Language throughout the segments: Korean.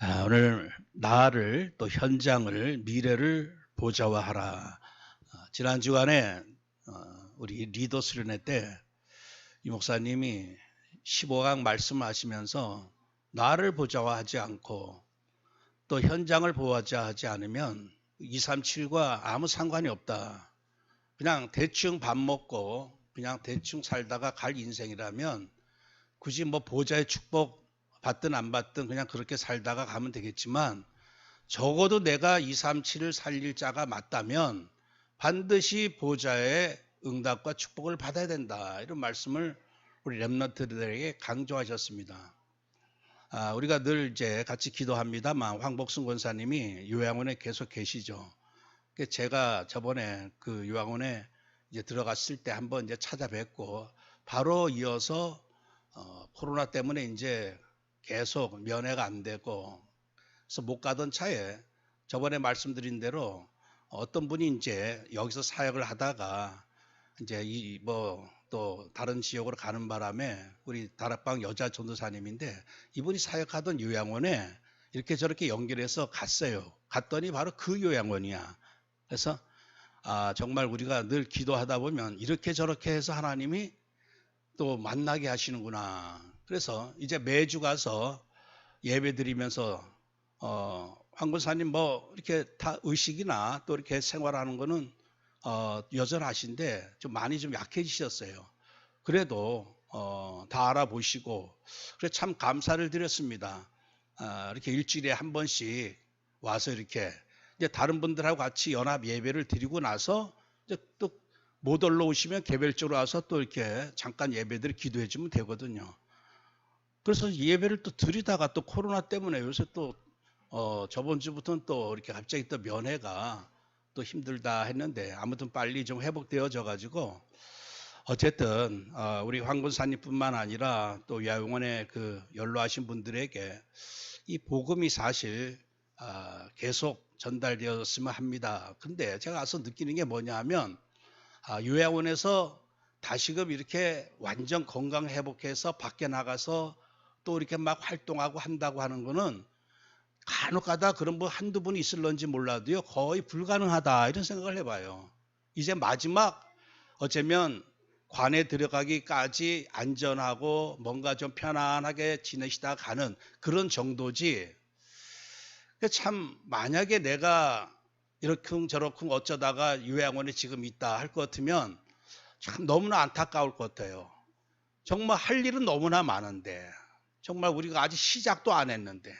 오늘 나를 또 현장을 미래를 보좌화하라. 지난 주간에 우리 리더 수련회 때 이 목사님이 15강 말씀하시면서 나를 보좌화하지 않고 또 현장을 보좌하지 않으면 237과 아무 상관이 없다. 그냥 대충 밥 먹고 그냥 대충 살다가 갈 인생이라면 굳이 뭐 보좌의 축복 받든 안 받든 그냥 그렇게 살다가 가면 되겠지만 적어도 내가 237을 살릴 자가 맞다면 반드시 보좌의 응답과 축복을 받아야 된다. 이런 말씀을 우리 렘넌트들에게 강조하셨습니다. 우리가 늘 이제 같이 기도합니다만 황복순 권사님이 요양원에 계속 계시죠. 제가 저번에 그 요양원에 이제 들어갔을 때 한번 이제 찾아뵙고 바로 이어서 코로나 때문에 이제 계속 면회가 안 되고 그래서 못 가던 차에 저번에 말씀드린 대로 어떤 분이 이제 여기서 사역을 하다가 이제 또 다른 지역으로 가는 바람에 우리 다락방 여자 전도사님인데 이분이 사역하던 요양원에 이렇게 저렇게 연결해서 갔어요. 갔더니 바로 그 요양원이야. 그래서 정말 우리가 늘 기도하다 보면 이렇게 저렇게 해서 하나님이 또 만나게 하시는구나. 그래서 이제 매주 가서 예배 드리면서 황군사님 뭐 이렇게 다 의식이나 또 이렇게 생활하는 거는 여전하신데 좀 많이 좀 약해지셨어요. 그래도 다 알아보시고 그래 참 감사를 드렸습니다. 이렇게 일주일에 한 번씩 와서 이렇게 이제 다른 분들하고 같이 연합 예배를 드리고 나서 이제 또 못 올라오시면 개별적으로 와서 또 이렇게 잠깐 예배들 기도해 주면 되거든요. 그래서 예배를 또 드리다가 또 코로나 때문에 요새 또 저번 주부터는 또 이렇게 갑자기 또 면회가 또 힘들다 했는데 아무튼 빨리 좀 회복되어져 가지고 어쨌든 우리 황군사님뿐만 아니라 또 요양원에 그 연로하신 분들에게 이 복음이 사실 계속 전달되었으면 합니다. 근데 제가 와서 느끼는 게 뭐냐 하면 요양원에서 다시금 이렇게 완전 건강 회복해서 밖에 나가서 또 이렇게 막 활동하고 한다고 하는 거는 간혹 가다 그런 분 한두 분 있을런지 몰라도요 거의 불가능하다 이런 생각을 해봐요. 이제 마지막 어쩌면 관에 들어가기까지 안전하고 뭔가 좀 편안하게 지내시다 가는 그런 정도지. 참 만약에 내가 이렇쿵저렇쿵 어쩌다가 요양원에 지금 있다 할 것 같으면 참 너무나 안타까울 것 같아요. 정말 할 일은 너무나 많은데 정말 우리가 아직 시작도 안 했는데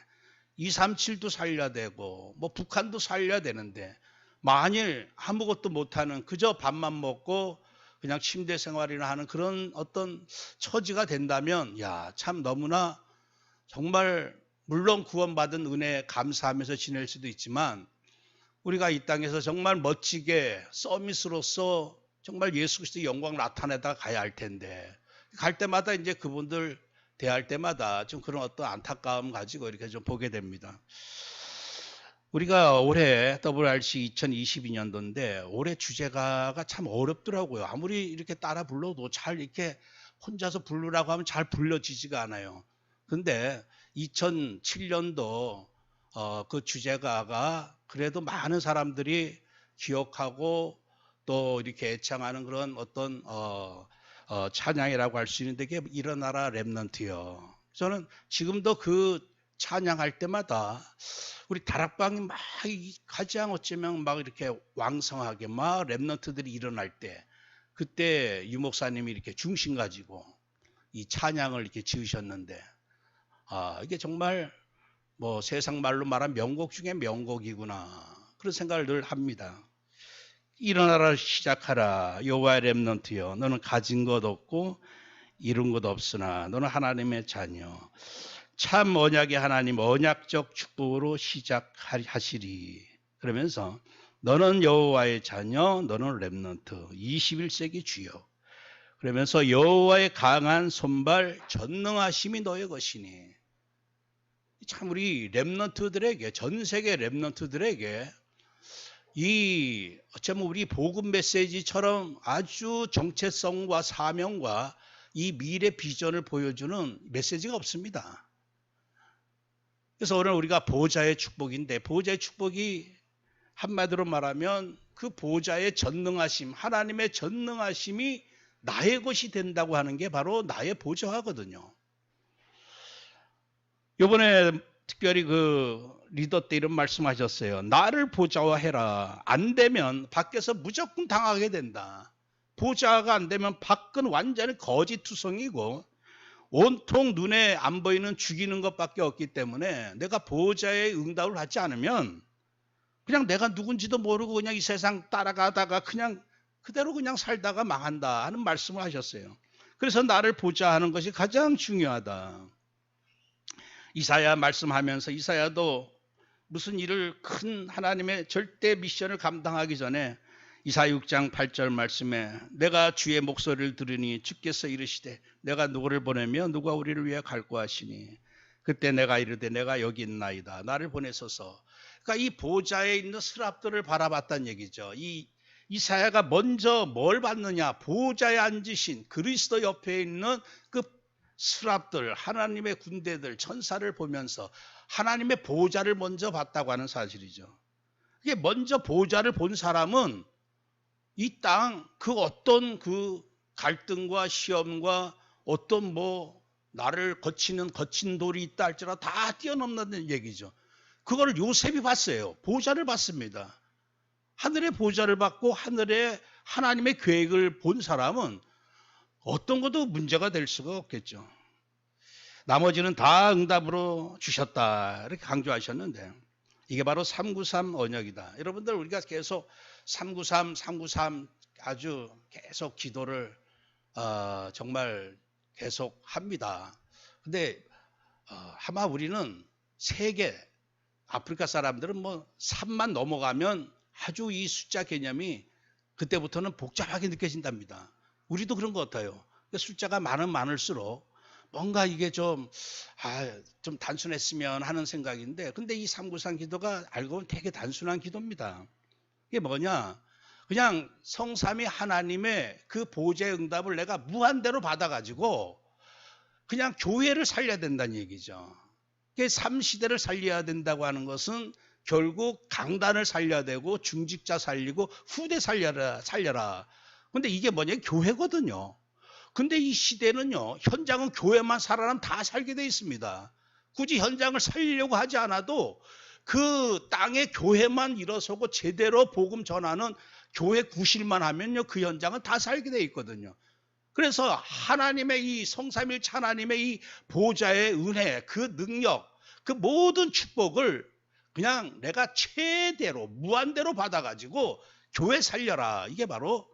237도 살려야 되고 뭐 북한도 살려야 되는데 만일 아무것도 못하는 그저 밥만 먹고 그냥 침대 생활이나 하는 그런 어떤 처지가 된다면 참 너무나 정말 물론 구원받은 은혜에 감사하면서 지낼 수도 있지만 우리가 이 땅에서 정말 멋지게 서밋으로서 정말 예수 그리스도의 영광을 나타내다 가야 할 텐데 갈 때마다 이제 그분들 대할 때마다 좀 그런 어떤 안타까움 가지고 이렇게 좀 보게 됩니다. 우리가 올해 WRC 2022년도인데 올해 주제가가 참 어렵더라고요. 아무리 이렇게 따라 불러도 잘 이렇게 혼자서 부르라고 하면 잘 불러지지가 않아요. 근데 2007년도 그 주제가가 그래도 많은 사람들이 기억하고 또 이렇게 애창하는 그런 어떤 찬양이라고 할 수 있는데 그게 일어나라 렘넌트요. 저는 지금도 그 찬양할 때마다 우리 다락방이 막 가장 어쩌면 막 이렇게 왕성하게 막 렘넌트들이 일어날 때 그때 유 목사님이 이렇게 중심 가지고 이 찬양을 이렇게 지으셨는데 이게 정말 뭐 세상 말로 말하면 명곡 중에 명곡이구나 그런 생각을 늘 합니다. 일어나라 시작하라 여호와의 렘넌트여 너는 가진 것 없고 이룬 것 없으나 너는 하나님의 자녀 참 언약의 하나님 언약적 축복으로 시작하시리. 그러면서 너는 여호와의 자녀 너는 렘넌트 21세기 주여. 그러면서 여호와의 강한 손발 전능하심이 너의 것이니. 참 우리 렘넌트들에게 전 세계 렘넌트들에게 이 어쩌면 우리 복음 메시지처럼 아주 정체성과 사명과 이 미래 비전을 보여주는 메시지가 없습니다. 그래서 오늘 우리가 보호자의 축복인데, 보호자의 축복이 한마디로 말하면 그 보호자의 전능하심, 하나님의 전능하심이 나의 것이 된다고 하는 게 바로 나의 보좌하거든요. 이번에 특별히 그 리더 때 이런 말씀하셨어요. 나를 보좌화해라. 안 되면 밖에서 무조건 당하게 된다. 보좌가 안 되면 밖은 완전히 거짓투성이고 온통 눈에 안 보이는 죽이는 것밖에 없기 때문에 내가 보호자의 응답을 받지 않으면 그냥 내가 누군지도 모르고 그냥 이 세상 따라가다가 그냥 그대로 그냥 살다가 망한다 하는 말씀을 하셨어요. 그래서 나를 보좌하는 것이 가장 중요하다. 이사야 말씀하면서 이사야도 무슨 일을 큰 하나님의 절대 미션을 감당하기 전에 이사야 6장 8절 말씀에 내가 주의 목소리를 들으니 주께서 이르시되 내가 누구를 보내며 누가 우리를 위해 갈고 하시니 그때 내가 이르되 내가 여기 있나이다 나를 보내소서. 그러니까 이 보좌에 있는 스랍들을 바라봤다는 얘기죠. 이 이사야가 먼저 뭘 봤느냐, 보좌에 앉으신 그리스도 옆에 있는 그 스랍들, 하나님의 군대들, 천사를 보면서 하나님의 보좌를 먼저 봤다고 하는 사실이죠. 이게 먼저 보좌를 본 사람은 이 땅 그 어떤 그 갈등과 시험과 어떤 뭐 나를 거치는 거친 돌이 있다 할지라도 다 뛰어넘는다는 얘기죠. 그걸 요셉이 봤어요. 보좌를 봤습니다. 하늘의 보좌를 받고 하늘의 하나님의 계획을 본 사람은 어떤 것도 문제가 될 수가 없겠죠. 나머지는 다 응답으로 주셨다 이렇게 강조하셨는데 이게 바로 393 언약이다. 여러분들 우리가 계속 393 아주 계속 기도를 정말 계속 합니다. 근데 아마 우리는 세계 아프리카 사람들은 뭐 3만 넘어가면 아주 이 숫자 개념이 그때부터는 복잡하게 느껴진답니다. 우리도 그런 것 같아요. 숫자가 많을수록 뭔가 이게 좀 단순했으면 하는 생각인데 근데 이 393 기도가 알고 보면 되게 단순한 기도입니다. 이게 뭐냐? 그냥 성삼위 하나님의 그 보좌의 응답을 내가 무한대로 받아가지고 그냥 교회를 살려야 된다는 얘기죠. 3시대를 살려야 된다고 하는 것은 결국 강단을 살려야 되고 중직자 살리고 후대 살려라. 근데 이게 뭐냐? 교회거든요. 근데 이 시대는요, 현장은 교회만 살아나면 다 살게 돼 있습니다. 굳이 현장을 살리려고 하지 않아도 그 땅에 교회만 일어서고 제대로 복음 전하는 교회 구실만 하면요, 그 현장은 다 살게 돼 있거든요. 그래서 하나님의 이 성삼일체 하나님의 이 보좌의 은혜, 그 능력, 그 모든 축복을 그냥 내가 최대로 무한대로 받아가지고 교회 살려라. 이게 바로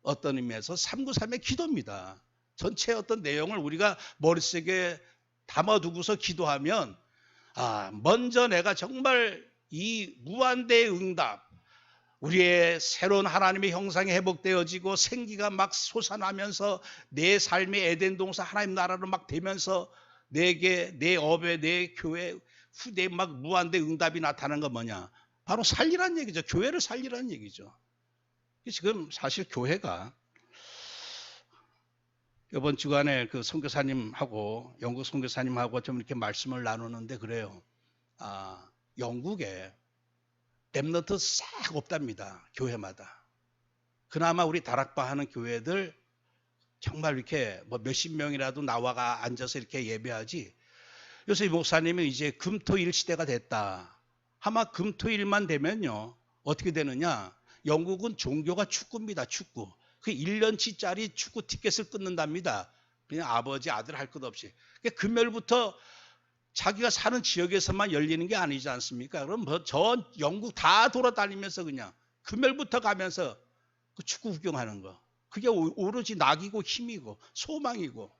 어떤 의미에서 393의 기도입니다. 전체 어떤 내용을 우리가 머릿속에 담아두고서 기도하면 먼저 내가 정말 이 무한대의 응답, 우리의 새로운 하나님의 형상이 회복되어지고 생기가 막 솟아나면서 내 삶의 에덴 동산 하나님 나라로 막 되면서 내게 내 업에 내 교회 후대에 막 무한대 응답이 나타나는 건 뭐냐? 바로 살리라는 얘기죠. 교회를 살리라는 얘기죠. 지금 사실 교회가 이번 주간에 그 선교사님하고 영국 선교사님하고 좀 이렇게 말씀을 나누는데 그래요. 영국에 렘넌트 싹 없답니다. 교회마다. 그나마 우리 다락방 하는 교회들 정말 이렇게 뭐 몇십 명이라도 나와가 앉아서 이렇게 예배하지. 요새 목사님이 이제 금토일 시대가 됐다. 아마 금토일만 되면요. 어떻게 되느냐. 영국은 종교가 축구입니다. 축구. 그 1년치짜리 축구 티켓을 끊는답니다. 그냥 아버지 아들 할 것 없이. 금요일부터 자기가 사는 지역에서만 열리는 게 아니지 않습니까? 그럼 뭐 전 영국 다 돌아다니면서 그냥 금요일부터 가면서 그 축구 구경하는 거. 그게 오로지 낙이고 힘이고 소망이고.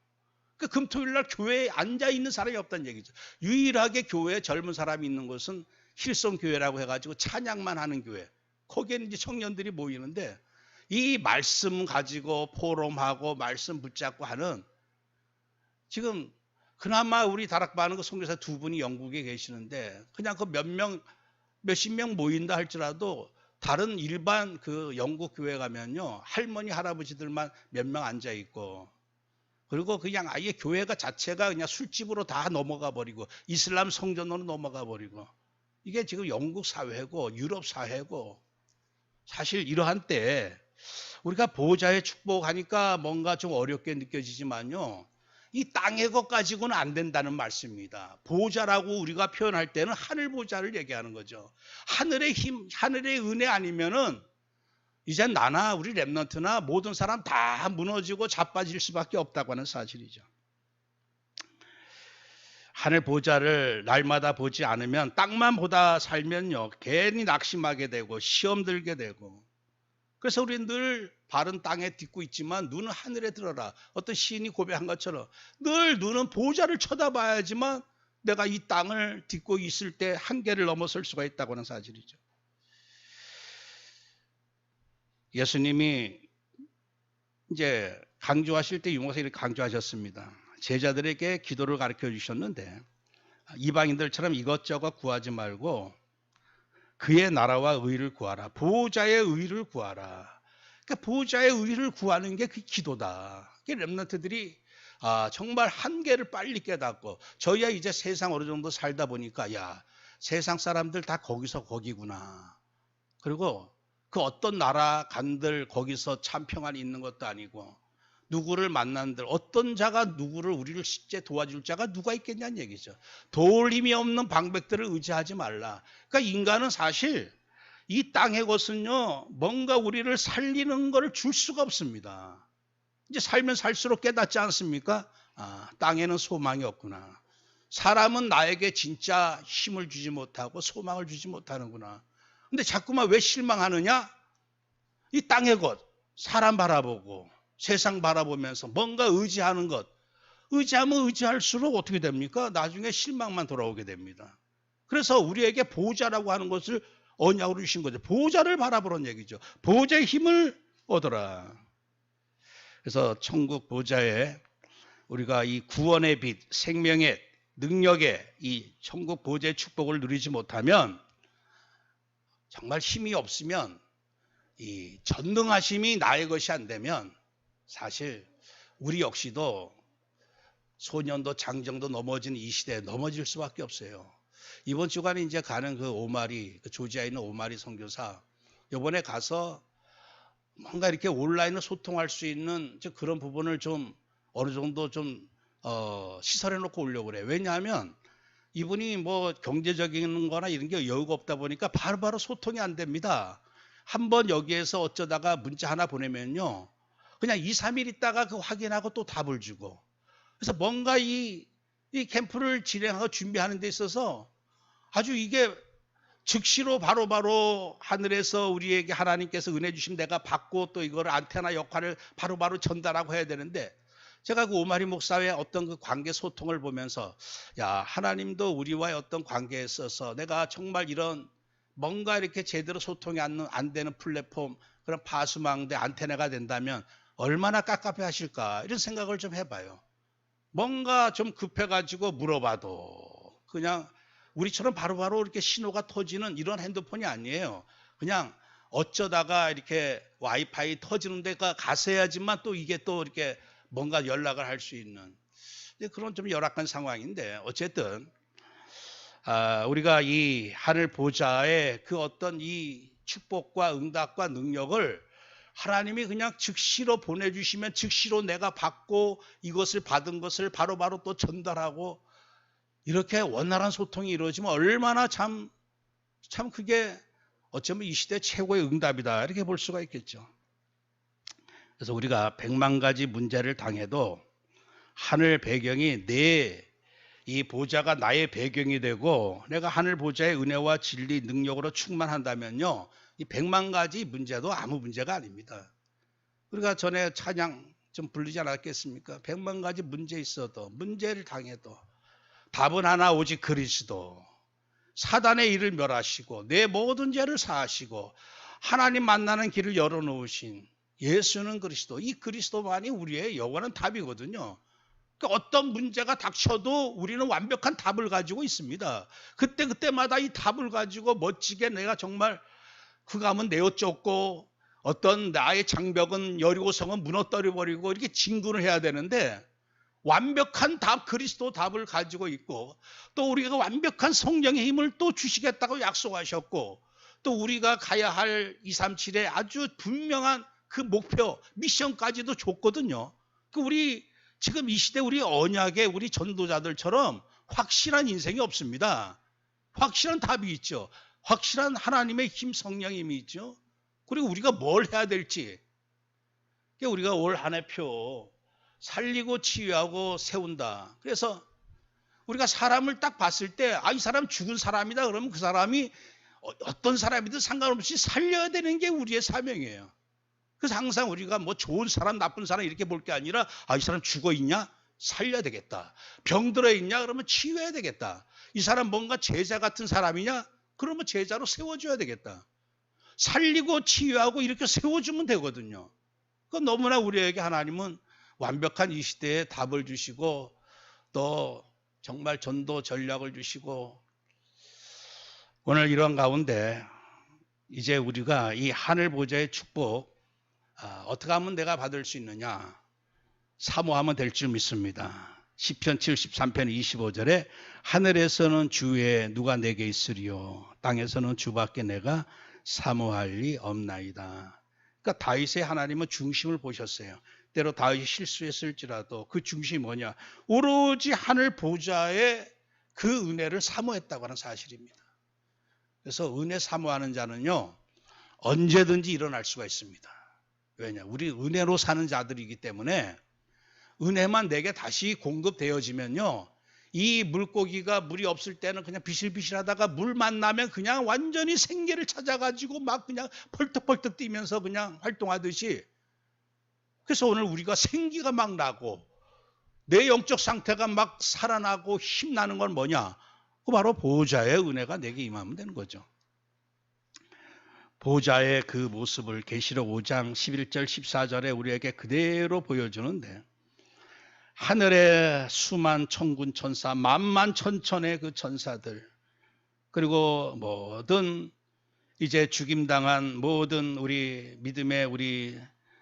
그 금토일 날 교회에 앉아 있는 사람이 없다는 얘기죠. 유일하게 교회에 젊은 사람이 있는 곳은 힐송 교회라고 해가지고 찬양만 하는 교회. 거기에는 이제 청년들이 모이는데 이 말씀 가지고 포럼하고 말씀 붙잡고 하는 지금 그나마 우리 다락방 하는 그 선교사 두 분이 영국에 계시는데 그냥 그 몇십 명 모인다 할지라도 다른 일반 그 영국 교회 가면요 할머니 할아버지들만 몇 명 앉아 있고 그리고 그냥 아예 교회가 자체가 그냥 술집으로 다 넘어가 버리고 이슬람 성전으로 넘어가 버리고 이게 지금 영국 사회고 유럽 사회고 사실 이러한 때 우리가 보호자의 축복하니까 뭔가 좀 어렵게 느껴지지만요. 이 땅의 것 가지고는 안 된다는 말씀입니다. 보호자라고 우리가 표현할 때는 하늘 보호자를 얘기하는 거죠. 하늘의 힘, 하늘의 은혜 아니면은 이제 나나 우리 랩런트나 모든 사람 다 무너지고 자빠질 수밖에 없다고 하는 사실이죠. 하늘 보호자를 날마다 보지 않으면 땅만 보다 살면요. 괜히 낙심하게 되고 시험 들게 되고 그래서 우리는 늘 발은 땅에 딛고 있지만 눈은 하늘에 들어라. 어떤 시인이 고백한 것처럼 늘 눈은 보호자를 쳐다봐야지만 내가 이 땅을 딛고 있을 때 한계를 넘어설 수가 있다고 하는 사실이죠. 예수님이 이제 강조하실 때 유목사님이 강조하셨습니다. 제자들에게 기도를 가르쳐 주셨는데 이방인들처럼 이것저것 구하지 말고 그의 나라와 의를 구하라. 보호자의 의를 구하라. 그러니까 보호자의 의를 구하는 게 그 기도다. 렘넌트들이 정말 한계를 빨리 깨닫고 저희야 이제 세상 어느 정도 살다 보니까 야 세상 사람들 다 거기서 거기구나. 그리고 그 어떤 나라 간들 거기서 참 평안이 있는 것도 아니고 누구를 만난들 어떤 자가 누구를 우리를 실제 도와줄 자가 누가 있겠냐는 얘기죠. 도울 힘이 없는 방백들을 의지하지 말라. 그러니까 인간은 사실 이 땅의 것은요 뭔가 우리를 살리는 걸 줄 수가 없습니다. 이제 살면 살수록 깨닫지 않습니까? 땅에는 소망이 없구나. 사람은 나에게 진짜 힘을 주지 못하고 소망을 주지 못하는구나. 근데 자꾸만 왜 실망하느냐? 이 땅의 것, 사람 바라보고 세상 바라보면서 뭔가 의지하는 것. 의지하면 의지할수록 어떻게 됩니까? 나중에 실망만 돌아오게 됩니다. 그래서 우리에게 보호자라고 하는 것을 언약으로 주신 거죠. 보호자를 바라보는 얘기죠. 보호자의 힘을 얻어라. 그래서 천국 보호자의 우리가 이 구원의 빛, 생명의 능력의 이 천국 보호자의 축복을 누리지 못하면 정말 힘이 없으면 이 전능하심이 나의 것이 안 되면 사실 우리 역시도 소년도 장정도 넘어진 이 시대에 넘어질 수밖에 없어요. 이번 주간에 이제 가는 그 오마리, 그 조지아에 있는 오마리 선교사 이번에 가서 뭔가 이렇게 온라인으로 소통할 수 있는 그런 부분을 좀 어느 정도 좀 시설해 놓고 오려고 그래요. 왜냐하면 이분이 뭐 경제적인 거나 이런 게 여유가 없다 보니까 바로바로 소통이 안 됩니다. 한번 여기에서 어쩌다가 문자 하나 보내면요. 그냥 2, 3일 있다가 그 확인하고 또 답을 주고. 그래서 뭔가 이 캠프를 진행하고 준비하는 데 있어서 아주 이게 즉시로 바로바로 하늘에서 우리에게 하나님께서 은혜 주심 내가 받고 또 이걸 안테나 역할을 바로바로 전달하고 해야 되는데 제가 그 오마리 목사의 어떤 그 관계 소통을 보면서 야 하나님도 우리와의 어떤 관계에 있어서 내가 정말 이런 뭔가 이렇게 제대로 소통이 안 되는 플랫폼 그런 파수망대 안테나가 된다면 얼마나 깝깝해 하실까 이런 생각을 좀 해봐요. 뭔가 좀 급해가지고 물어봐도 그냥 우리처럼 바로바로 이렇게 신호가 터지는 이런 핸드폰이 아니에요. 그냥 어쩌다가 이렇게 와이파이 터지는 데가 가서야지만 또 이게 또 이렇게 뭔가 연락을 할 수 있는 그런 좀 열악한 상황인데 어쨌든 우리가 이 하늘 보좌의 그 어떤 이 축복과 응답과 능력을 하나님이 그냥 즉시로 보내주시면 즉시로 내가 받고 이것을 받은 것을 바로바로 또 전달하고 이렇게 원활한 소통이 이루어지면 얼마나 참 그게 어쩌면 이 시대 최고의 응답이다 이렇게 볼 수가 있겠죠. 그래서 우리가 100만 가지 문제를 당해도 하늘 배경이 이 보좌가 나의 배경이 되고 내가 하늘 보좌의 은혜와 진리 능력으로 충만한다면요. 이 100만 가지 문제도 아무 문제가 아닙니다. 우리가 전에 찬양 좀 부르지 않았겠습니까? 100만 가지 문제 있어도 문제를 당해도 답은 하나 오직 그리스도. 사단의 일을 멸하시고 내 모든 죄를 사하시고 하나님 만나는 길을 열어놓으신 예수는 그리스도. 이 그리스도만이 우리의 영원한 답이거든요. 그러니까 어떤 문제가 닥쳐도 우리는 완벽한 답을 가지고 있습니다. 그때마다 이 답을 가지고 멋지게 내가 정말 그 감은 내어쫓고 어떤 나의 장벽은 여리고성은 무너뜨려 버리고 이렇게 진군을 해야 되는데 완벽한 답, 그리스도 답을 가지고 있고, 또 우리가 완벽한 성령의 힘을 또 주시겠다고 약속하셨고, 또 우리가 가야 할 237의 아주 분명한 그 목표, 미션까지도 줬거든요. 우리 지금 이 시대 우리 언약의 우리 전도자들처럼 확실한 인생이 없습니다. 확실한 답이 있죠. 확실한 하나님의 힘, 성령의 힘이 있죠. 그리고 우리가 뭘 해야 될지. 우리가 올 한 해 표 살리고 치유하고 세운다. 그래서 우리가 사람을 딱 봤을 때, 이 사람 죽은 사람이다. 그러면 그 사람이 어떤 사람이든 상관없이 살려야 되는 게 우리의 사명이에요. 그래서 항상 우리가 뭐 좋은 사람, 나쁜 사람 이렇게 볼 게 아니라, 이 사람 죽어 있냐? 살려야 되겠다. 병들어 있냐? 그러면 치유해야 되겠다. 이 사람 뭔가 제자 같은 사람이냐? 그러면 제자로 세워줘야 되겠다. 살리고 치유하고 이렇게 세워주면 되거든요. 너무나 우리에게 하나님은 완벽한 이 시대에 답을 주시고, 또 정말 전도 전략을 주시고, 오늘 이런 가운데 이제 우리가 이 하늘 보좌의 축복 어떻게 하면 내가 받을 수 있느냐, 사모하면 될 줄 믿습니다. 시편 73편 25절에 하늘에서는 주의 누가 내게 있으리요, 땅에서는 주밖에 내가 사모할 리 없나이다. 그러니까 다윗의 하나님은 중심을 보셨어요. 때로 다윗이 실수했을지라도 그 중심이 뭐냐, 오로지 하늘 보좌의 그 은혜를 사모했다고 하는 사실입니다. 그래서 은혜 사모하는 자는요, 언제든지 일어날 수가 있습니다. 왜냐, 우리 은혜로 사는 자들이기 때문에 은혜만 내게 다시 공급되어지면요, 이 물고기가 물이 없을 때는 그냥 비실비실하다가 물 만나면 그냥 완전히 생계를 찾아가지고 막 그냥 펄떡펄떡 뛰면서 그냥 활동하듯이, 그래서 오늘 우리가 생기가 막 나고 내 영적 상태가 막 살아나고 힘나는 건 뭐냐, 바로 보호자의 은혜가 내게 임하면 되는 거죠. 보호자의 그 모습을 계시록 5장 11절 14절에 우리에게 그대로 보여주는데, 하늘의 수만 천군 천사, 만만천천의 그 천사들, 그리고 모든 이제 죽임당한 모든 우리 믿음의 우리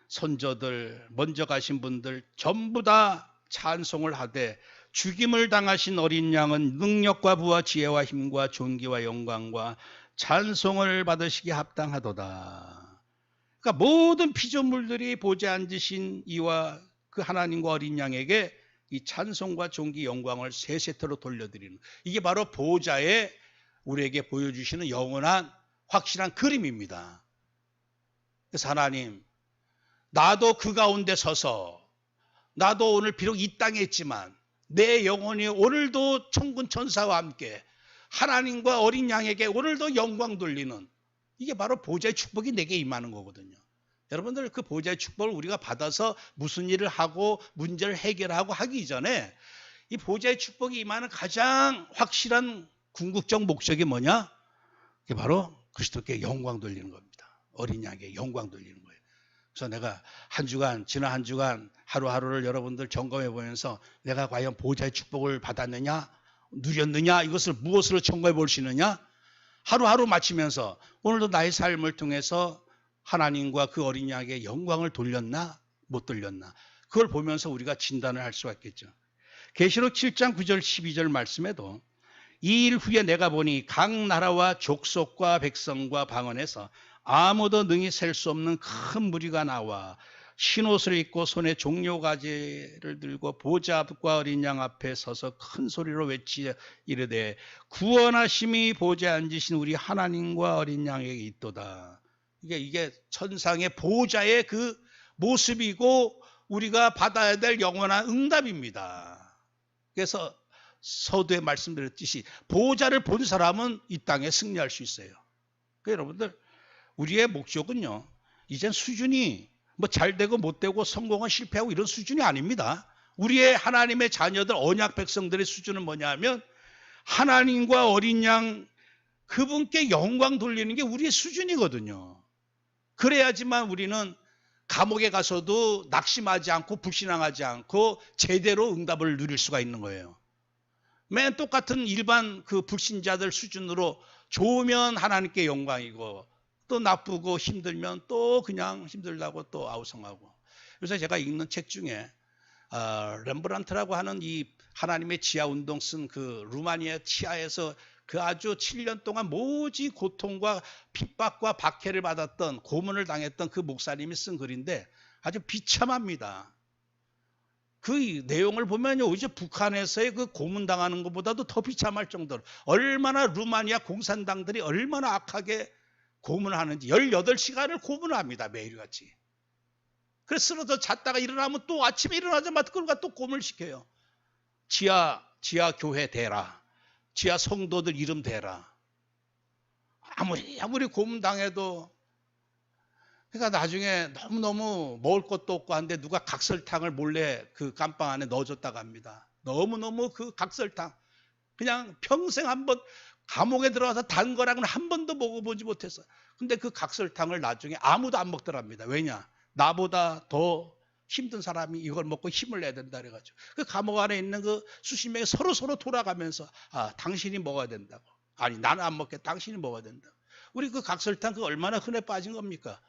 선조들, 먼저 가신 분들 전부 다 찬송을 하되, 죽임을 당하신 어린 양은 능력과 부와 지혜와 힘과 존귀와 영광과 찬송을 받으시기에 합당하도다. 그러니까 모든 피조물들이 보좌에 앉으신 이와 그 하나님과 어린 양에게 이 찬송과 존귀, 영광을 세 세트로 돌려드리는, 이게 바로 보좌에 우리에게 보여주시는 영원한 확실한 그림입니다. 그래서 하나님, 나도 그 가운데 서서, 나도 오늘 비록 이 땅에 있지만 내 영혼이 오늘도 천군 천사와 함께 하나님과 어린 양에게 오늘도 영광 돌리는, 이게 바로 보좌의 축복이 내게 임하는 거거든요. 여러분들, 그 보좌의 축복을 우리가 받아서 무슨 일을 하고 문제를 해결하고 하기 전에 이 보좌의 축복이 임하는 가장 확실한 궁극적 목적이 뭐냐? 그게 바로 그리스도께 영광 돌리는 겁니다. 어린 양에게 영광 돌리는 거예요. 그래서 내가 한 주간, 지난 한 주간 하루하루를 여러분들 점검해 보면서 내가 과연 보좌의 축복을 받았느냐, 누렸느냐, 이것을 무엇으로 점검해 볼 수 있느냐, 하루하루 마치면서 오늘도 나의 삶을 통해서 하나님과 그 어린 양에게 영광을 돌렸나 못 돌렸나, 그걸 보면서 우리가 진단을 할 수가 있겠죠. 계시록 7장 9절 12절 말씀에도 이 일 후에 내가 보니 각 나라와 족속과 백성과 방언에서 아무도 능히 셀 수 없는 큰 무리가 나와 흰옷을 입고 손에 종려가지를 들고 보좌 앞과 어린 양 앞에 서서 큰 소리로 외치 이르되 구원하심이 보좌에 앉으신 우리 하나님과 어린 양에게 있도다. 이게 천상의 보좌의 그 모습이고 우리가 받아야 될 영원한 응답입니다. 그래서 서두에 말씀드렸듯이 보좌를 본 사람은 이 땅에 승리할 수 있어요. 여러분들, 우리의 목적은요, 이젠 수준이 뭐 잘되고 못되고 성공은 실패하고 이런 수준이 아닙니다. 우리의 하나님의 자녀들, 언약 백성들의 수준은 뭐냐면 하나님과 어린 양 그분께 영광 돌리는 게 우리의 수준이거든요. 그래야지만 우리는 감옥에 가서도 낙심하지 않고 불신앙하지 않고 제대로 응답을 누릴 수가 있는 거예요. 맨 똑같은 일반 그 불신자들 수준으로 좋으면 하나님께 영광이고, 또 나쁘고 힘들면 또 그냥 힘들다고 또 아우성하고. 그래서 제가 읽는 책 중에 렘브란트라고 하는 이 하나님의 지하 운동 쓴 그 루마니아 치아에서 그 아주 7년 동안 모진 고통과 핍박과 박해를 받았던, 고문을 당했던 그 목사님이 쓴 글인데 아주 비참합니다. 그 내용을 보면요, 이제 북한에서의 그 고문당하는 것보다도 더 비참할 정도로 얼마나 루마니아 공산당들이 얼마나 악하게 고문을 하는지. 18시간을 고문을 합니다, 매일같이. 그래서 쓰러져 잤다가 일어나면 또 아침에 일어나자마자 그걸 또 고문을 시켜요. 지하 교회 대라, 지하 성도들 이름 대라. 아무리 고문당해도. 그러니까 나중에 너무너무 먹을 것도 없고 한데 누가 각설탕을 몰래 그 깜빵 안에 넣어줬다고 합니다. 너무너무 그 각설탕, 그냥 평생 한번 감옥에 들어가서 단 거랑은 한 번도 먹어보지 못했어. 근데 그 각설탕을 나중에 아무도 안 먹더랍니다. 왜냐? 나보다 더 힘든 사람이 이걸 먹고 힘을 내야 된다 그래가지고 그 감옥 안에 있는 그 수십 명이 서로 돌아가면서 당신이 먹어야 된다고. 아니, 나는 안 먹게, 당신이 먹어야 된다고. 우리 그 각설탕 그 얼마나 흔해 빠진 겁니까?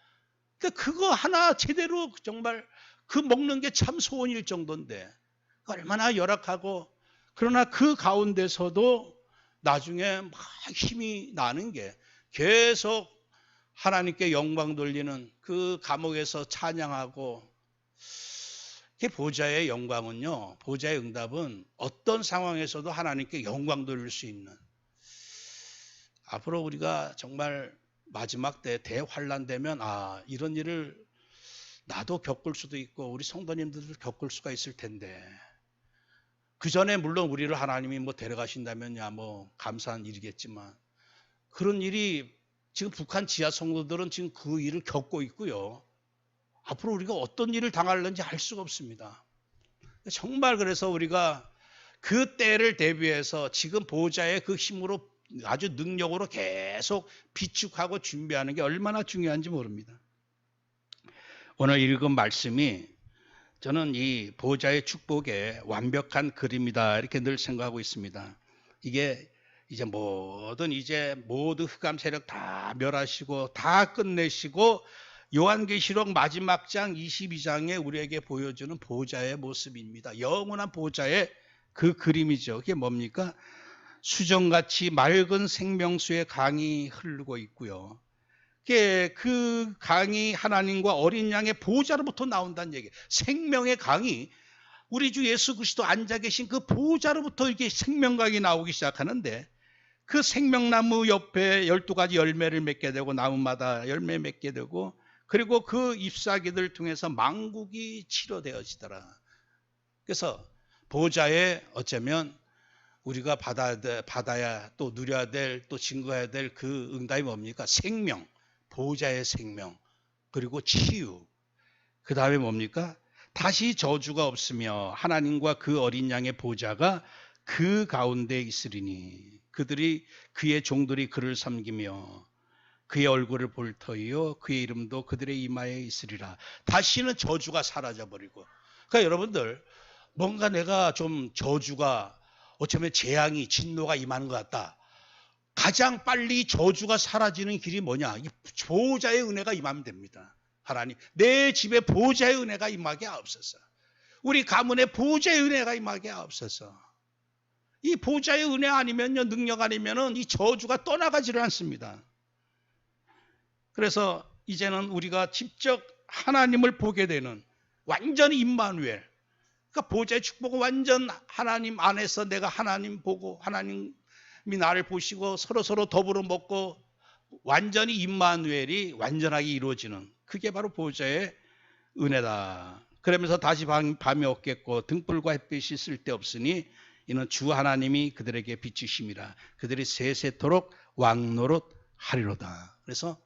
그거 하나 제대로 정말 그 먹는 게 참 소원일 정도인데 얼마나 열악하고. 그러나 그 가운데서도 나중에 막 힘이 나는 게 계속 하나님께 영광 돌리는, 그 감옥에서 찬양하고. 보좌의 영광은요, 보좌의 응답은 어떤 상황에서도 하나님께 영광 돌릴 수 있는, 앞으로 우리가 정말 마지막 때 대환란 되면 이런 일을 나도 겪을 수도 있고 우리 성도님들도 겪을 수가 있을 텐데, 그 전에 물론 우리를 하나님이 데려가신다면야 감사한 일이겠지만, 그런 일이 지금 북한 지하 성도들은 지금 그 일을 겪고 있고요. 앞으로 우리가 어떤 일을 당할는지 알 수가 없습니다. 정말 그래서 우리가 그 때를 대비해서 지금 보호자의 그 힘으로, 아주 능력으로 계속 비축하고 준비하는 게 얼마나 중요한지 모릅니다. 오늘 읽은 말씀이 저는 이 보호자의 축복의 완벽한 그림이다, 이렇게 늘 생각하고 있습니다. 이게 모두 흑암 세력 다 멸하시고 다 끝내시고 요한계시록 마지막 장 22장에 우리에게 보여주는 보호자의 모습입니다. 영원한 보호자의 그 그림이죠. 그게 뭡니까? 수정같이 맑은 생명수의 강이 흐르고 있고요. 그 강이 하나님과 어린 양의 보호자로부터 나온다는 얘기예요. 생명의 강이 우리 주 예수 그리스도 앉아 계신 그 보호자로부터 이렇게 생명강이 나오기 시작하는데, 그 생명나무 옆에 12가지 열매를 맺게 되고 나무마다 열매 맺게 되고, 그리고 그 잎사귀들 통해서 만국이 치료되어지더라. 그래서 보호자의 어쩌면 우리가 받아야 또 누려야 될, 또 증거해야 될 그 응답이 뭡니까? 생명, 보호자의 생명, 그리고 치유. 그 다음에 뭡니까? 다시 저주가 없으며 하나님과 그 어린 양의 보호자가 그 가운데 있으리니 그의 종들이 그를 섬기며 그의 얼굴을 볼 터이요 그의 이름도 그들의 이마에 있으리라. 다시는 저주가 사라져버리고. 그러니까 여러분들, 뭔가 내가 좀 저주가, 어쩌면 재앙이, 진노가 임하는 것 같다. 가장 빨리 저주가 사라지는 길이 뭐냐? 이 보호자의 은혜가 임하면 됩니다. 하나님, 내 집에 보호자의 은혜가 임하게 하옵소서. 우리 가문에 보호자의 은혜가 임하게 하옵소서. 이 보호자의 은혜 아니면요, 능력 아니면은 이 저주가 떠나가지를 않습니다. 그래서 이제는 우리가 직접 하나님을 보게 되는, 완전히 임마누엘, 그러니까 보호자의 축복은 완전 하나님 안에서 내가 하나님 보고 하나님이 나를 보시고 서로 더불어 먹고, 완전히 임마누엘이 완전하게 이루어지는, 그게 바로 보호자의 은혜다. 그러면서 다시 밤이 없겠고 등불과 햇빛이 쓸데없으니 이는 주 하나님이 그들에게 비추심이라. 그들이 세세토록 왕노릇하리로다. 그래서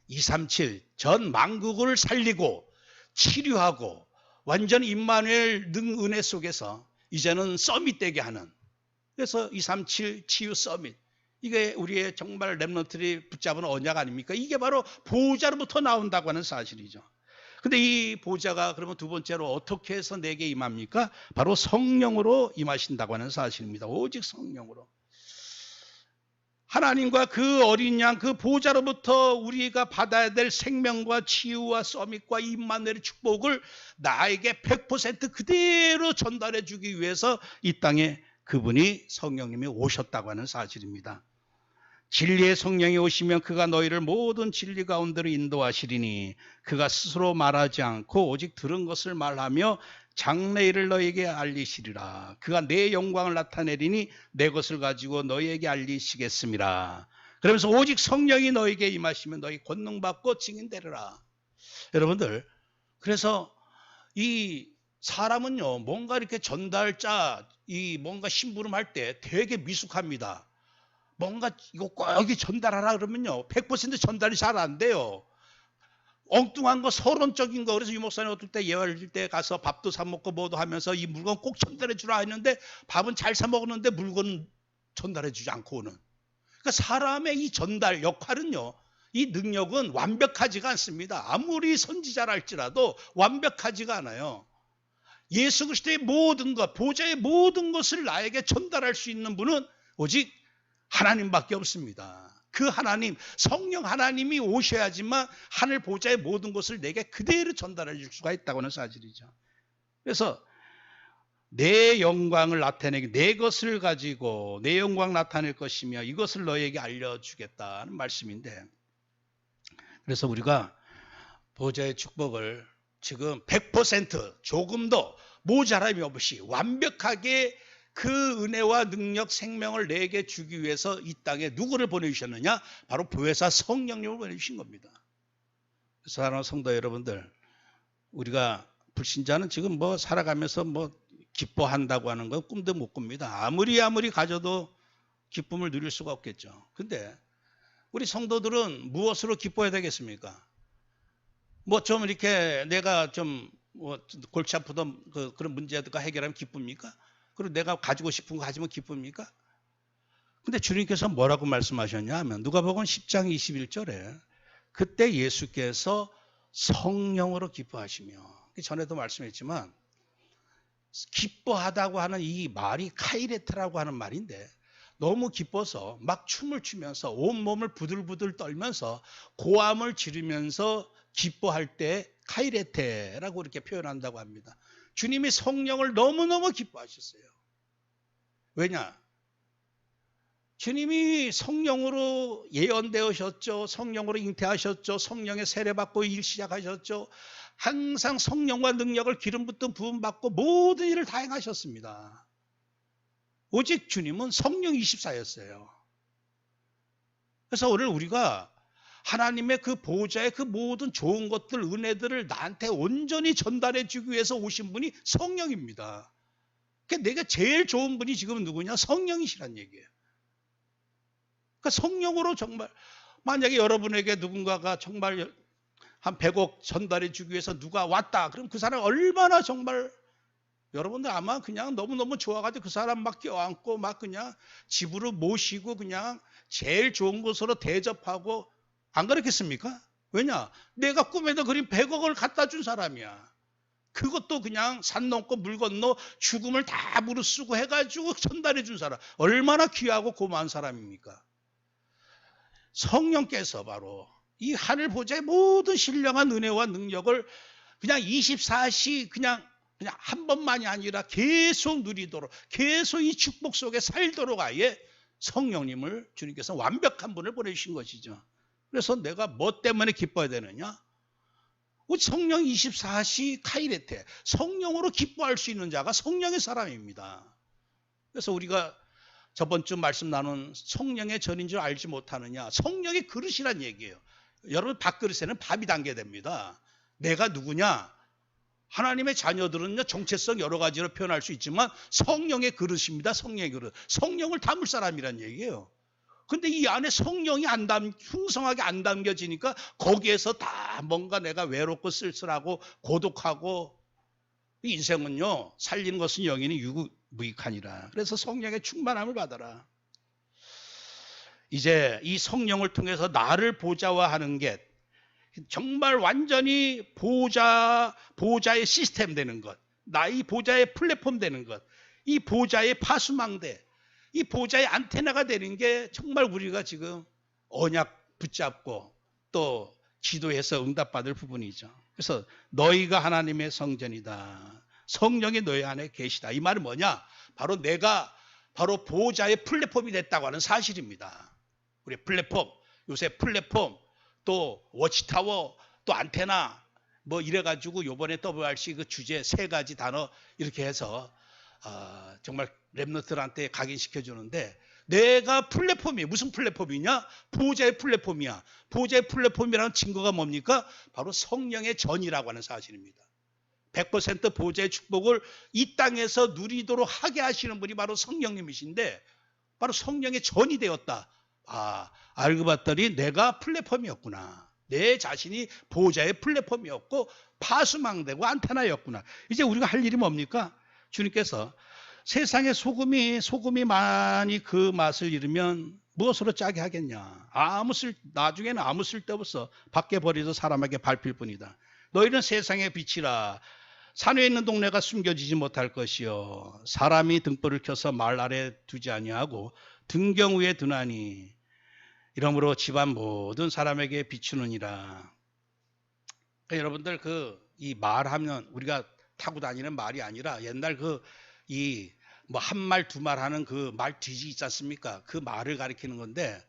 237, 전 만국을 살리고 치료하고 완전 임마누엘 은혜 속에서 이제는 서밋 되게 하는, 그래서 237 치유 서밋, 이게 우리의 정말 렘넌트들이 붙잡은 언약 아닙니까? 이게 바로 보호자로부터 나온다고 하는 사실이죠. 근데 이 보호자가 그러면 두 번째로 어떻게 해서 내게 임합니까? 바로 성령으로 임하신다고 하는 사실입니다. 오직 성령으로. 하나님과 그 어린 양 그 보좌로부터 우리가 받아야 될 생명과 치유와 서밋과 임마누엘의 축복을 나에게 100% 그대로 전달해 주기 위해서 이 땅에 그분이 성령님이 오셨다고 하는 사실입니다. 진리의 성령이 오시면 그가 너희를 모든 진리 가운데로 인도하시리니 그가 스스로 말하지 않고 오직 들은 것을 말하며 장래일을 너희에게 알리시리라. 그가 내 영광을 나타내리니 내 것을 가지고 너희에게 알리시겠습니다. 그러면서 오직 성령이 너희에게 임하시면 너희 권능받고 증인되리라. 여러분들, 그래서 이 사람은요, 뭔가 이렇게 전달자, 뭔가 심부름할 때 되게 미숙합니다. 뭔가 이거 꼭 여기 전달하라 그러면요 100% 전달이 잘 안 돼요. 엉뚱한 거, 서론적인 거. 그래서 유목사님 어떨 때 예화를 때 가서 밥도 사 먹고 뭐도 하면서 이 물건 꼭 전달해 주라 했는데 밥은 잘 사 먹었는데 물건은 전달해 주지 않고 오는. 그러니까 사람의 이 전달 역할은요, 이 능력은 완벽하지가 않습니다. 아무리 선지자라 할지라도 완벽하지가 않아요. 예수 그리스도의 모든 것, 보좌의 모든 것을 나에게 전달할 수 있는 분은 오직 하나님밖에 없습니다. 그 하나님, 성령 하나님이 오셔야지만 하늘 보좌의 모든 것을 내게 그대로 전달해 줄 수가 있다고 하는 사실이죠. 그래서 내 영광을 나타내기, 내 것을 가지고 내 영광 나타낼 것이며 이것을 너에게 알려주겠다는 말씀인데, 그래서 우리가 보좌의 축복을 지금 100% 조금도 모자람이 없이 완벽하게 그 은혜와 능력, 생명을 내게 주기 위해서 이 땅에 누구를 보내주셨느냐? 바로 보혜사 성령님을 보내주신 겁니다. 사랑하는 성도 여러분들, 우리가 불신자는 지금 뭐 살아가면서 뭐 기뻐한다고 하는 건 꿈도 못 꿉니다. 아무리 가져도 기쁨을 누릴 수가 없겠죠. 근데 우리 성도들은 무엇으로 기뻐해야 되겠습니까? 뭐 좀 이렇게 내가 좀 뭐 골치 아프던 그런 문제가 해결하면 기쁩니까? 그리고 내가 가지고 싶은 거 가지면 기쁩니까? 근데 주님께서 뭐라고 말씀하셨냐 하면 누가복음 10장 21절에 그때 예수께서 성령으로 기뻐하시며, 전에도 말씀했지만 기뻐하다고 하는 이 말이 카이레트라고 하는 말인데, 너무 기뻐서 막 춤을 추면서 온몸을 부들부들 떨면서 고함을 지르면서 기뻐할 때 카이레테라고 이렇게 표현한다고 합니다. 주님이 성령을 너무너무 기뻐하셨어요. 왜냐? 주님이 성령으로 예언되으셨죠. 성령으로 잉태하셨죠. 성령의 세례받고 일 시작하셨죠. 항상 성령과 능력을 기름 붓든 부음 받고 모든 일을 다 행하셨습니다. 오직 주님은 성령 24였어요. 그래서 오늘 우리가 하나님의 그 보좌의 그 모든 좋은 것들, 은혜들을 나한테 온전히 전달해 주기 위해서 오신 분이 성령입니다. 그러니까 내가 제일 좋은 분이 지금 누구냐? 성령이시란 얘기예요. 그러니까 성령으로 정말, 만약에 여러분에게 누군가가 정말 한 100억 전달해 주기 위해서 누가 왔다. 그럼 그 사람 얼마나 정말, 여러분들 아마 그냥 너무너무 좋아가지고 그 사람 막 껴안고 막 그냥 집으로 모시고 그냥 제일 좋은 곳으로 대접하고, 안 그렇겠습니까? 왜냐? 내가 꿈에도 그린 100억을 갖다 준 사람이야. 그것도 그냥 산 넘고 물 건너 죽음을 다 무릅쓰고 해가지고 전달해 준 사람. 얼마나 귀하고 고마운 사람입니까? 성령께서 바로 이 하늘 보좌의 모든 신령한 은혜와 능력을 그냥 24시 그냥 한 번만이 아니라 계속 누리도록, 계속 이 축복 속에 살도록 아예 성령님을 주님께서 완벽한 분을 보내주신 것이죠. 그래서 내가 뭐 때문에 기뻐야 되느냐? 성령 24시 카이레테, 성령으로 기뻐할 수 있는 자가 성령의 사람입니다. 그래서 우리가 저번 주 말씀 나눈 성령의 전인 줄 알지 못하느냐, 성령의 그릇이란 얘기예요. 여러분 밥그릇에는 밥이 담겨됩니다. 내가 누구냐? 하나님의 자녀들은요, 정체성 여러 가지로 표현할 수 있지만 성령의 그릇입니다. 성령의 그릇. 성령을 담을 사람이란 얘기예요. 근데 이 안에 성령이 풍성하게 안 담겨지니까 거기에서 다 뭔가 내가 외롭고 쓸쓸하고 고독하고, 인생은요, 살리는 것은 영이니 유무익하니라. 그래서 성령의 충만함을 받아라. 이제 이 성령을 통해서 나를 보좌화하는 게 정말 완전히 보좌의 시스템 되는 것, 나의 보좌의 플랫폼 되는 것, 이 보좌의 파수망대, 이 보좌의 안테나가 되는 게 정말 우리가 지금 언약 붙잡고 또 기도해서 응답받을 부분이죠. 그래서 너희가 하나님의 성전이다. 성령이 너희 안에 계시다. 이 말은 뭐냐? 바로 내가 바로 보좌의 플랫폼이 됐다고 하는 사실입니다. 우리 플랫폼, 요새 플랫폼, 또 워치타워, 또 안테나 뭐 이래가지고 요번에 WRC 그 주제 3가지 단어 이렇게 해서 정말 랩너들한테 각인시켜 주는데, 내가 플랫폼이 무슨 플랫폼이냐? 보좌의 플랫폼이야. 보좌의 플랫폼이라는 증거가 뭡니까? 바로 성령의 전이라고 하는 사실입니다. 100% 보좌의 축복을 이 땅에서 누리도록 하게 하시는 분이 바로 성령님이신데, 바로 성령의 전이 되었다. 알고 봤더니 내가 플랫폼이었구나. 내 자신이 보좌의 플랫폼이었고 파수망대고 안테나였구나. 이제 우리가 할 일이 뭡니까? 주님께서 세상의 소금이 많이 그 맛을 잃으면 무엇으로 짜게 하겠냐? 나중에는 아무 쓸데없어. 밖에 버려서 사람에게 밟힐 뿐이다. 너희는 세상의 빛이라. 산에 있는 동네가 숨겨지지 못할 것이요, 사람이 등불을 켜서 말 아래 두지 아니하고 등경 위에 두나니 이러므로 집안 모든 사람에게 비추느니라. 그러니까 여러분들 이 말하면 우리가 타고 다니는 말이 아니라 옛날 이 뭐 한 말 두 말 하는 그 말 뒤지 있지 않습니까? 그 말을 가리키는 건데,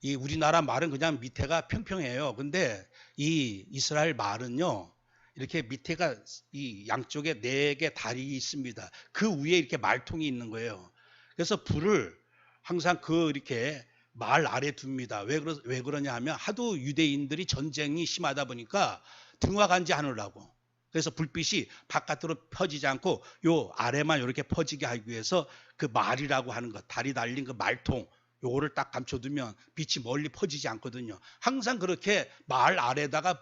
이 우리나라 말은 그냥 밑에가 평평해요. 근데 이 이스라엘 말은요, 이렇게 밑에가 이 양쪽에 4개 다리 있습니다. 그 위에 이렇게 말통이 있는 거예요. 그래서 불을 항상 이렇게 말 아래 둡니다. 왜 그러냐 하면 하도 유대인들이 전쟁이 심하다 보니까 등화간지 하느라고. 그래서 불빛이 바깥으로 퍼지지 않고 요 아래만 이렇게 퍼지게 하기 위해서 그 말이라고 하는 것, 다리 달린 그 말통, 요거를 딱 감춰두면 빛이 멀리 퍼지지 않거든요. 항상 그렇게 말 아래다가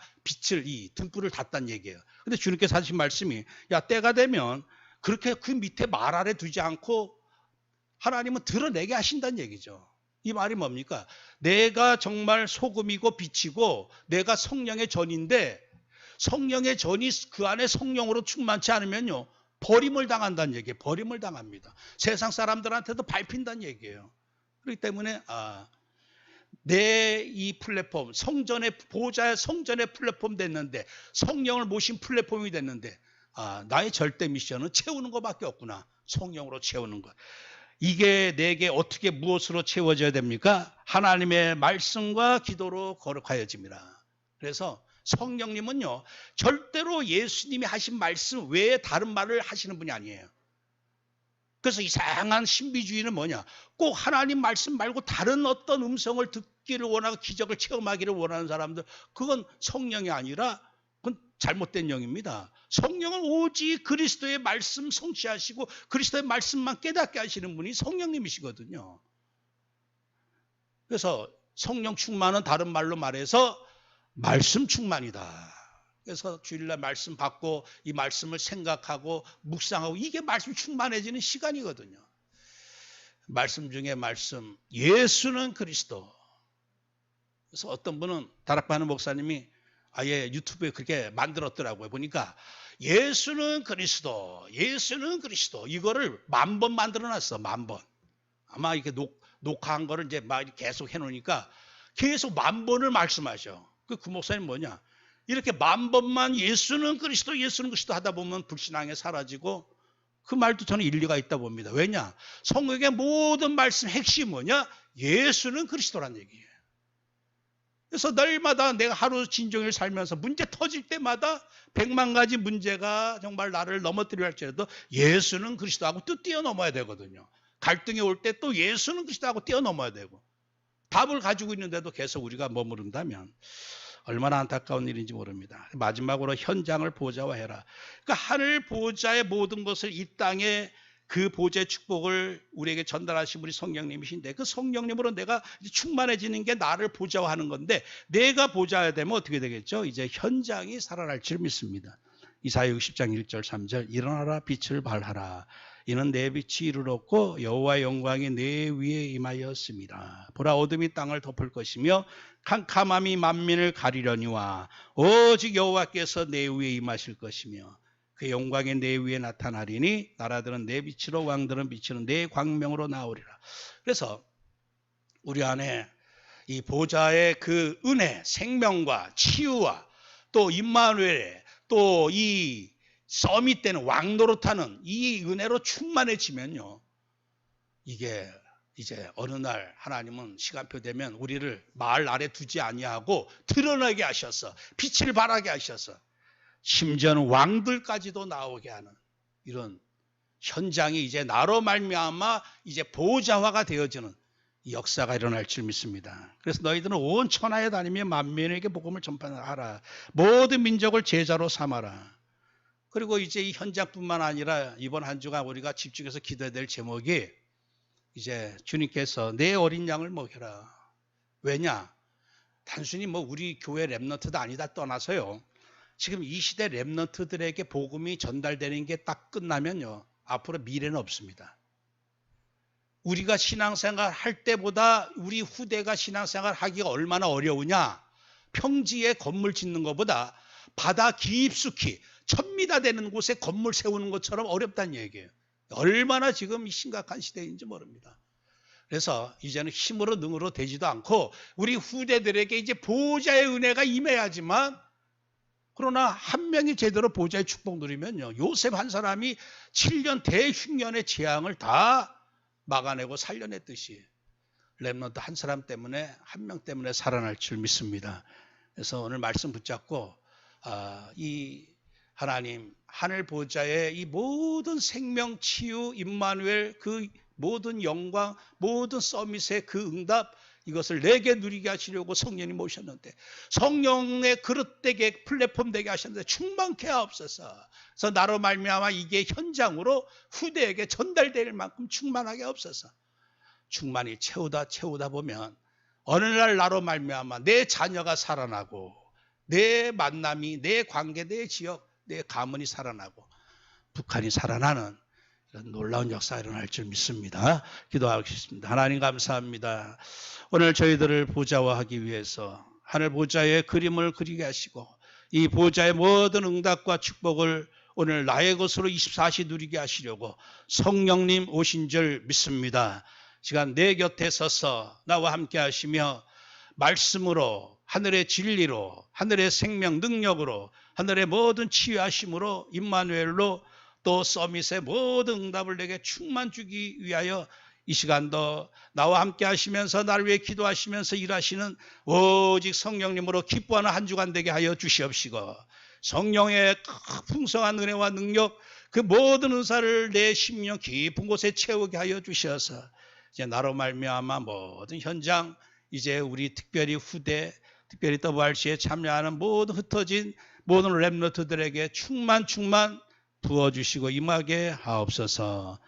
이 등불을 닫단 얘기예요. 근데 주님께서 하신 말씀이, 때가 되면 그렇게 그 밑에 말 아래 두지 않고 하나님은 드러내게 하신다는 얘기죠. 이 말이 뭡니까? 내가 정말 소금이고 빛이고 내가 성령의 전인데, 성령의 전이 그 안에 성령으로 충만치 않으면요, 버림을 당한다는 얘기예요. 버림을 당합니다. 세상 사람들한테도 밟힌다는 얘기예요. 그렇기 때문에 내 이 플랫폼, 보좌의 성전의 플랫폼 됐는데, 성령을 모신 플랫폼이 됐는데, 나의 절대 미션은 채우는 것밖에 없구나. 성령으로 채우는 것. 이게 내게 어떻게 무엇으로 채워져야 됩니까? 하나님의 말씀과 기도로 거룩하여집니다. 그래서 성령님은요, 절대로 예수님이 하신 말씀 외에 다른 말을 하시는 분이 아니에요. 그래서 이상한 신비주의는 뭐냐? 꼭 하나님 말씀 말고 다른 어떤 음성을 듣기를 원하고 기적을 체험하기를 원하는 사람들, 그건 성령이 아니라 그건 잘못된 영입니다. 성령은 오직 그리스도의 말씀 성취하시고 그리스도의 말씀만 깨닫게 하시는 분이 성령님이시거든요. 그래서 성령 충만은 다른 말로 말해서 말씀 충만이다. 그래서 주일날 말씀 받고 이 말씀을 생각하고 묵상하고, 이게 말씀 충만해지는 시간이거든요. 말씀 중에 말씀, 예수는 그리스도. 그래서 어떤 분은 다락방하는 목사님이 아예 유튜브에 그렇게 만들었더라고요. 보니까 예수는 그리스도, 예수는 그리스도, 이거를 10,000번 만들어놨어. 10,000번. 아마 이렇게 녹화한 거를 이제 막 계속 해놓으니까 계속 10,000번을 말씀하셔. 그 목사님 뭐냐? 이렇게 10,000번만 예수는 그리스도, 예수는 그리스도 하다 보면 불신앙에 사라지고, 그 말도 저는 일리가 있다 봅니다. 왜냐? 성경의 모든 말씀 핵심이 뭐냐? 예수는 그리스도란 얘기예요. 그래서 날마다 내가 하루 진종일 살면서 문제 터질 때마다 100만 가지 문제가 정말 나를 넘어뜨려 할지라도 예수는 그리스도하고 또 뛰어넘어야 되거든요. 갈등이 올 때 또 예수는 그리스도하고 뛰어넘어야 되고, 답을 가지고 있는데도 계속 우리가 머무른다면 얼마나 안타까운 일인지 모릅니다. 마지막으로 현장을 보좌화해라. 그러니까 하늘 보좌의 모든 것을 이 땅에 그 보좌의 축복을 우리에게 전달하신 분이 성령님이신데, 그 성령님으로 내가 충만해지는 게 나를 보좌화하는 건데, 내가 보좌화되면 어떻게 되겠죠? 이제 현장이 살아날 줄 믿습니다. 이사야 60장 1절 3절 일어나라 빛을 발하라. 이는 내 빛이 이르렀고 여호와의 영광이 내 위에 임하였습니다. 보라 어둠이 땅을 덮을 것이며 캄캄함이 만민을 가리려니와 오직 여호와께서 내 위에 임하실 것이며 그 영광이 내 위에 나타나리니 나라들은 내 빛으로 왕들은 빛으로 내 광명으로 나오리라. 그래서 우리 안에 이 보좌의 그 은혜, 생명과 치유와 또 임마누엘의 또 이 서밋 때는 왕 노릇하는 이 은혜로 충만해지면요, 이게 이제 어느 날 하나님은 시간표 되면 우리를 말 아래 두지 아니하고 드러나게 하셔서 빛을 발하게 하셔서 심지어는 왕들까지도 나오게 하는 이런 현장이 이제 나로 말미암아 이제 보좌화가 되어지는 이 역사가 일어날 줄 믿습니다. 그래서 너희들은 온 천하에 다니며 만민에게 복음을 전파하라. 모든 민족을 제자로 삼아라. 그리고 이제 이 현장뿐만 아니라 이번 한 주간 우리가 집중해서 기도해야 될 제목이 이제 주님께서 내 어린 양을 먹여라. 왜냐? 단순히 뭐 우리 교회 렘넌트도 아니다 떠나서요, 지금 이 시대 렘넌트들에게 복음이 전달되는 게 딱 끝나면요, 앞으로 미래는 없습니다. 우리가 신앙생활 할 때보다 우리 후대가 신앙생활 하기가 얼마나 어려우냐? 평지에 건물 짓는 것보다 바다 깊숙이 1000m 되는 곳에 건물 세우는 것처럼 어렵다는 얘기예요. 얼마나 지금 심각한 시대인지 모릅니다. 그래서 이제는 힘으로 능으로 되지도 않고 우리 후대들에게 이제 보좌의 은혜가 임해야지만, 그러나 한 명이 제대로 보좌의 축복 누리면요, 요셉 한 사람이 7년 대흉년의 재앙을 다 막아내고 살려냈듯이 렘넌트 한 사람 때문에, 한 명 때문에 살아날 줄 믿습니다. 그래서 오늘 말씀 붙잡고 이 하나님 하늘 보좌의 이 모든 생명, 치유, 임마누엘, 그 모든 영광, 모든 서밋의 그 응답, 이것을 내게 누리게 하시려고 성령이 모셨는데, 성령의 그릇되게 플랫폼 되게 하셨는데 충만케 하옵소서. 그래서 나로 말미암아 이게 현장으로 후대에게 전달될 만큼 충만하게 하옵소서. 충만히 채우다 보면 어느 날 나로 말미암아 내 자녀가 살아나고 내 만남이, 내 관계, 내 지역, 내 가문이 살아나고 북한이 살아나는 이런 놀라운 역사가 일어날 줄 믿습니다. 기도하겠습니다. 하나님 감사합니다. 오늘 저희들을 보좌화하기 위해서 하늘 보좌의 그림을 그리게 하시고 이 보좌의 모든 응답과 축복을 오늘 나의 것으로 24시 누리게 하시려고 성령님 오신 줄 믿습니다. 시간 내 곁에 서서 나와 함께 하시며 말씀으로, 하늘의 진리로, 하늘의 생명 능력으로, 하늘의 모든 치유하심으로, 임마누엘로, 또 서밋의 모든 응답을 내게 충만 주기 위하여 이 시간도 나와 함께 하시면서 나를 위해 기도하시면서 일하시는 오직 성령님으로 기뻐하는 한 주간 되게 하여 주시옵시고, 성령의 풍성한 은혜와 능력, 그 모든 은사를 내 심령 깊은 곳에 채우게 하여 주셔서 이제 나로 말미암아 모든 현장, 이제 우리 특별히 후대, 특별히 WRC에 참여하는 모든 흩어진 모든 렘넌트들에게 충만 부어주시고 임하게 하옵소서.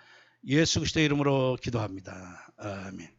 예수 그리스도의 이름으로 기도합니다. 아멘.